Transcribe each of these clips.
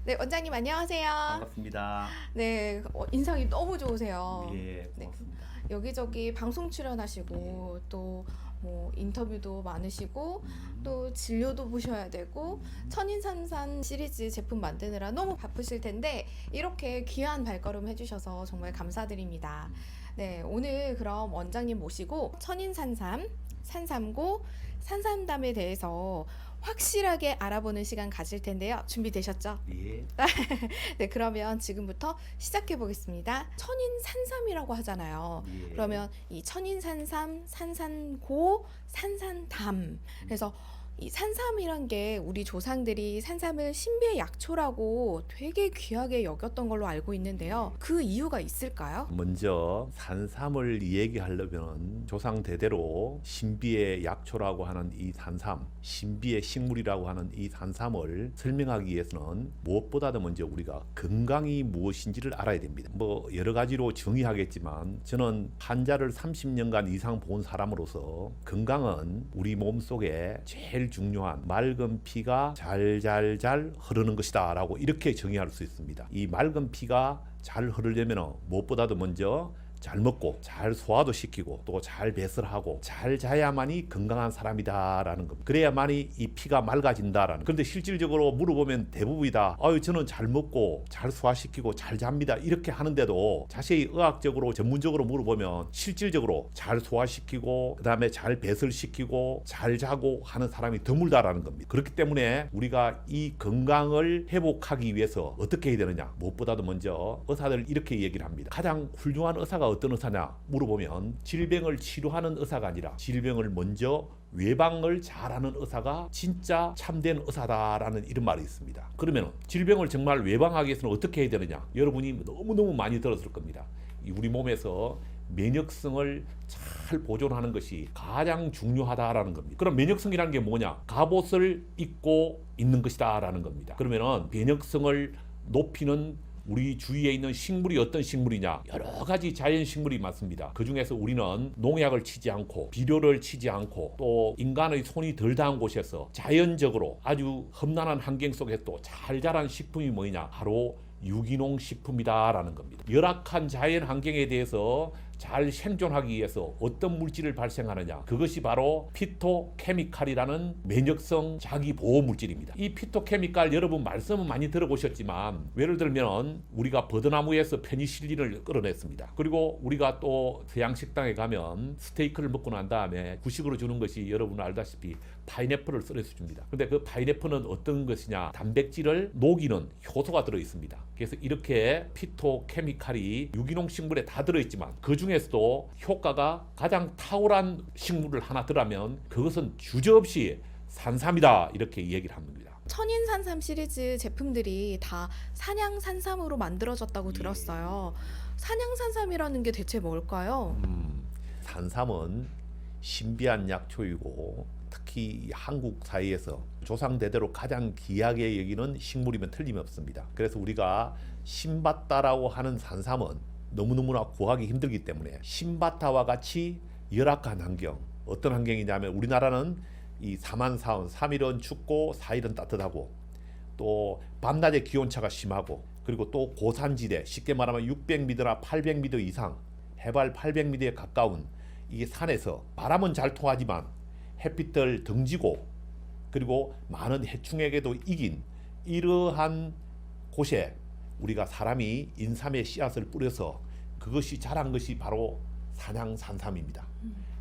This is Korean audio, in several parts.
네, 원장님 안녕하세요. 반갑습니다. 네, 인상이 너무 좋으세요. 예, 네, 고맙습니다. 여기저기 방송 출연하시고 또 뭐 인터뷰도 많으시고 또 진료도 보셔야 되고 천인산산 시리즈 제품 만드느라 너무 바쁘실 텐데 이렇게 귀한 발걸음 해주셔서 정말 감사드립니다. 네, 오늘 그럼 원장님 모시고 천인산삼, 산삼고, 산삼담에 대해서 확실하게 알아보는 시간 가질 텐데요. 준비되셨죠? 예, 네, 그러면 지금부터 시작해 보겠습니다. 천인산삼이라고 하잖아요. 예. 그러면 이 천인산삼, 산산고, 산산담. 그래서 이 산삼이란 게 우리 조상들이 산삼을 신비의 약초라고 되게 귀하게 여겼던 걸로 알고 있는데요. 그 이유가 있을까요? 먼저 산삼을 얘기하려면 조상 대대로 신비의 약초라고 하는 이 산삼, 신비의 식물이라고 하는 이 산삼을 설명하기 위해서는 무엇보다도 먼저 우리가 건강이 무엇인지를 알아야 됩니다. 뭐 여러 가지로 정의하겠지만 저는 환자를 30년간 이상 본 사람으로서 건강은 우리 몸속에 제일 중요한 맑은 피가 잘잘잘 흐르는 것이다 라고 이렇게 정의할 수 있습니다. 이 맑은 피가 잘 흐르려면 무엇보다도 먼저 잘 먹고 잘 소화도 시키고 또 잘 배설하고 잘 자야만이 건강한 사람이다라는 겁니다. 그래야만이 이 피가 맑아진다라는. 그런데 실질적으로 물어보면 대부분이다. 아유 저는 잘 먹고 잘 소화시키고 잘 잡니다. 이렇게 하는데도 자세히 의학적으로 전문적으로 물어보면 실질적으로 잘 소화시키고 그다음에 잘 배설시키고 잘 자고 하는 사람이 드물다라는 겁니다. 그렇기 때문에 우리가 이 건강을 회복하기 위해서 어떻게 해야 되느냐? 무엇보다도 먼저 의사들 이렇게 얘기를 합니다. 가장 훌륭한 의사가 어떤 의사냐 물어보면 질병을 치료하는 의사가 아니라 질병을 먼저 예방을 잘하는 의사가 진짜 참된 의사다라는 이런 말이 있습니다. 그러면 질병을 정말 예방하기 위해서는 어떻게 해야 되느냐? 여러분이 너무너무 많이 들었을 겁니다. 우리 몸에서 면역성을 잘 보존하는 것이 가장 중요하다라는 겁니다. 그럼 면역성이라는 게 뭐냐? 갑옷을 입고 있는 것이다라는 겁니다. 그러면은 면역성을 높이는 우리 주위에 있는 식물이 어떤 식물이냐? 여러 가지 자연 식물이 많습니다. 그 중에서 우리는 농약을 치지 않고 비료를 치지 않고 또 인간의 손이 덜 닿은 곳에서 자연적으로 아주 험난한 환경 속에 또 잘 자란 식품이 뭐냐? 바로 유기농 식품이다라는 겁니다. 열악한 자연 환경에 대해서 잘 생존하기 위해서 어떤 물질을 발생하느냐? 그것이 바로 피토케미칼이라는 면역성 자기 보호 물질입니다. 이 피토케미칼 여러분 말씀은 많이 들어보셨지만 예를 들면 우리가 버드나무에서 페니실린을 끌어냈습니다. 그리고 우리가 또 서양 식당에 가면 스테이크를 먹고 난 다음에 구식으로 주는 것이 여러분 알다시피 파인애플을 썰어서 줍니다. 근데 그 파인애플은 어떤 것이냐? 단백질을 녹이는 효소가 들어 있습니다. 그래서 이렇게 피토케미칼이 유기농 식물에 다 들어있지만 그 중에서도 효과가 가장 탁월한 식물을 하나 들라면 그것은 주저없이 산삼이다 이렇게 얘기를 합니다. 천인산삼 시리즈 제품들이 다 산양산삼으로 만들어졌다고 들었어요. 산양산삼이라는 게 대체 뭘까요? 산삼은 신비한 약초이고 특히 한국 사이에서 조상 대대로 가장 귀하게 여기는 식물이면 틀림없습니다. 그래서 우리가 신바따라고 하는 산삼은 너무너무나 구하기 힘들기 때문에 신바타와 같이 열악한 환경, 어떤 환경이냐면 우리나라는 이 사만사원 3일은 춥고 4일은 따뜻하고 또 밤낮의 기온차가 심하고 그리고 또 고산지대, 쉽게 말하면 600m나 800m 이상 해발 800m에 가까운 이 산에서 바람은 잘 통하지만 햇빛을 등지고 그리고 많은 해충에게도 이긴 이러한 곳에 우리가 사람이 인삼의 씨앗을 뿌려서 그것이 자란 것이 바로 산양산삼입니다.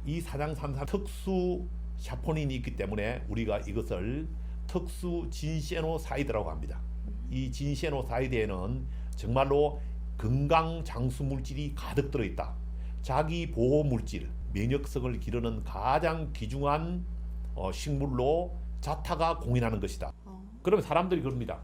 이 산양산삼 특수 샤포닌이 있기 때문에 우리가 이것을 특수 진세노사이드라고 합니다. 이 진세노사이드에는 정말로 건강 장수 물질이 가득 들어있다. 자기 보호 물질, 면역성을 기르는 가장 귀중한 식물로 자타가 공인하는 것이다. 그러면 사람들이 그럽니다.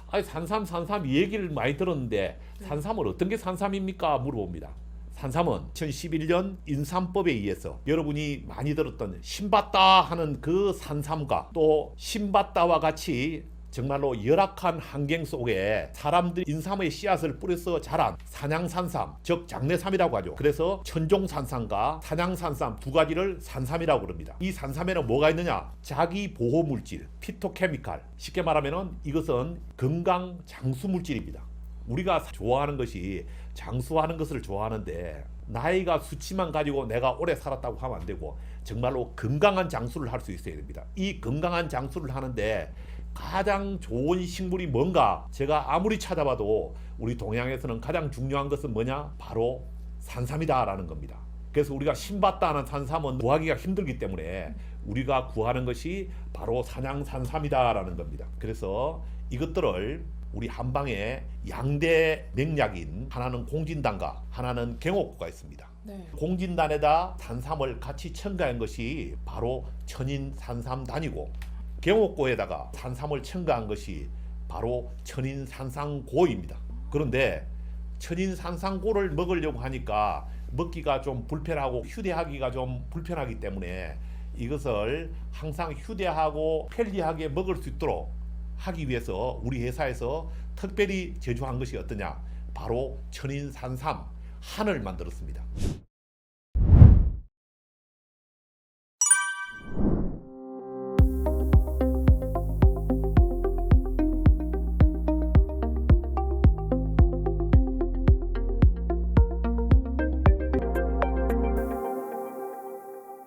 아니 산삼 얘기를 많이 들었는데 산삼은 어떤 게 산삼입니까? 물어봅니다. 산삼은 2011년 인삼법에 의해서 여러분이 많이 들었던 신바따 하는 그 산삼과 또 신바따와 같이 정말로 열악한 환경 속에 사람들이 인삼의 씨앗을 뿌려서 자란 산양산삼, 즉 장내삼이라고 하죠. 그래서 천종산삼과 산양산삼 두 가지를 산삼이라고 그럽니다. 이 산삼에는 뭐가 있느냐? 자기 보호 물질, 피토케미칼. 쉽게 말하면 이것은 건강 장수 물질입니다. 우리가 좋아하는 것이 장수하는 것을 좋아하는데 나이가 수치만 가지고 내가 오래 살았다고 하면 안 되고 정말로 건강한 장수를 할 수 있어야 됩니다. 이 건강한 장수를 하는데 가장 좋은 식물이 뭔가 제가 아무리 찾아봐도 우리 동양에서는 가장 중요한 것은 뭐냐? 바로 산삼이다라는 겁니다. 그래서 우리가 신받다 하는 산삼은 구하기가 힘들기 때문에 우리가 구하는 것이 바로 산양산삼이다라는 겁니다. 그래서 이것들을 우리 한방에 양대 맹약인 하나는 공진단과 하나는 경옥고가 있습니다. 네. 공진단에다 산삼을 같이 첨가한 것이 바로 천인산삼단이고 경옥고에다가 산삼을 첨가한 것이 바로 천인산삼고입니다. 그런데 천인산삼고를 먹으려고 하니까 먹기가 좀 불편하고 휴대하기가 좀 불편하기 때문에 이것을 항상 휴대하고 편리하게 먹을 수 있도록 하기 위해서 우리 회사에서 특별히 제조한 것이 어떠냐? 바로 천인산삼 한을 만들었습니다.